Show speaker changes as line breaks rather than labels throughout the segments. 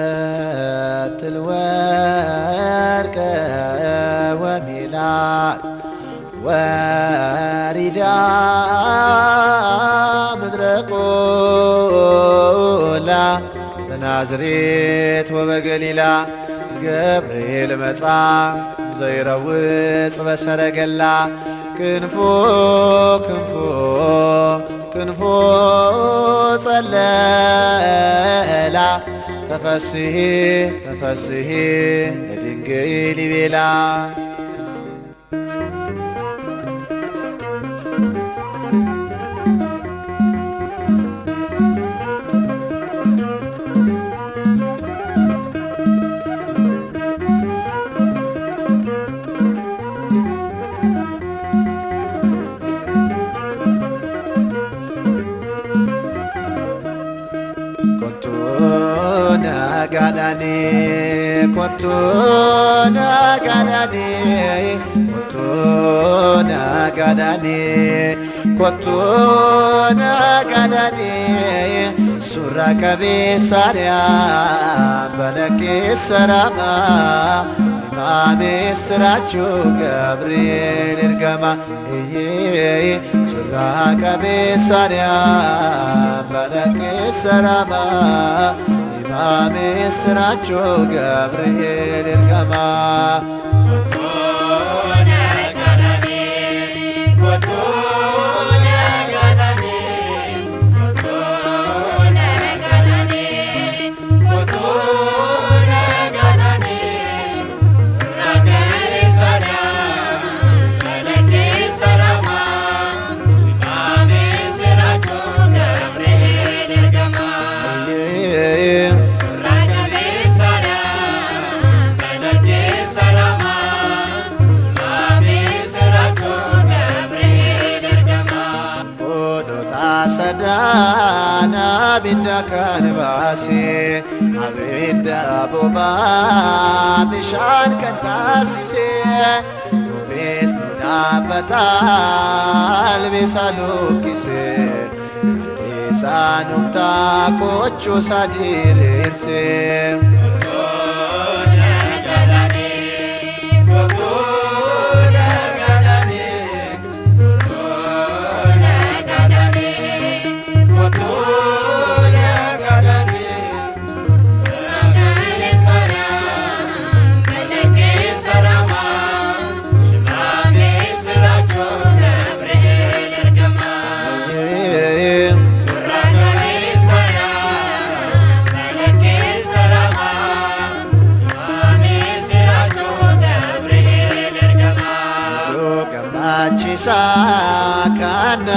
تفتل ورق وميلاد وردا مدرقولا بنازريت وبقليلا ገብርኤል መጻ ዘይረውጽ በሰረገላ ክንፎ ክንፎ ክንፎ ጸለላ ተፈስሒ ተፈስሒ ለድንግል ይቤላ Gadani, kotuna gadani, kotuna gadani, kotuna gadani. Surra kabisaria, balaki sarama, imami srachu Gabriel irgama. Surra kabisaria, balaki sarama. Imami sracho Gabriel irgama Kotuna gadani Kotuna gadani Kotuna gadani Kotuna gadani Suraka risara Malaki sarama Imami sracho Gabriel irgama Sadana binda kanvasi abinda boba mishan kantasise ubes nudabatal besalukise tisanufta kocho sadirse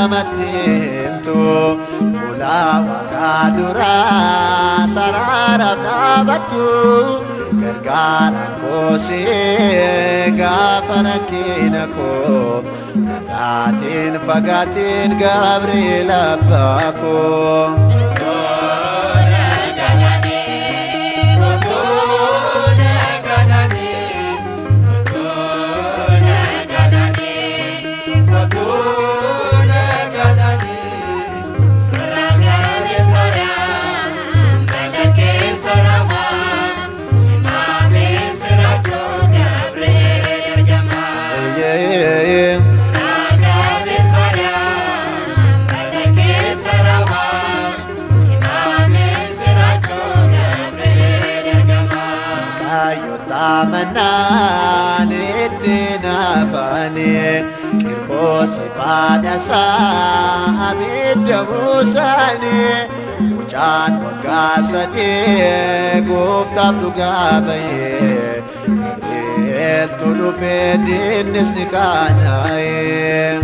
Kanamatimtu Mula wakadura Sararab nabatu Gargara kosi Gapanakinako Nagatin pagatin Gabriel abako Mananitinafani kirkosi padasa abidda musani mucaan waggaasati gooftaaf dhugaa baye Gabriel dhufe dinnis ni kaanaye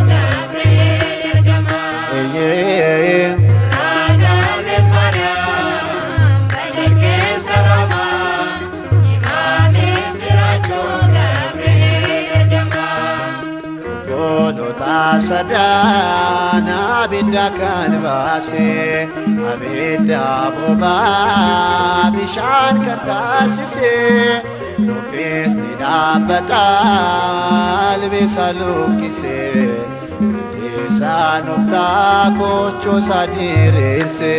Gabriel
sadana abidda kan baase abidda boba bishaan kan taasise nuufis ni dhaabbataa ilbiisa lukkise isaan of taakochoo isaa diriirse.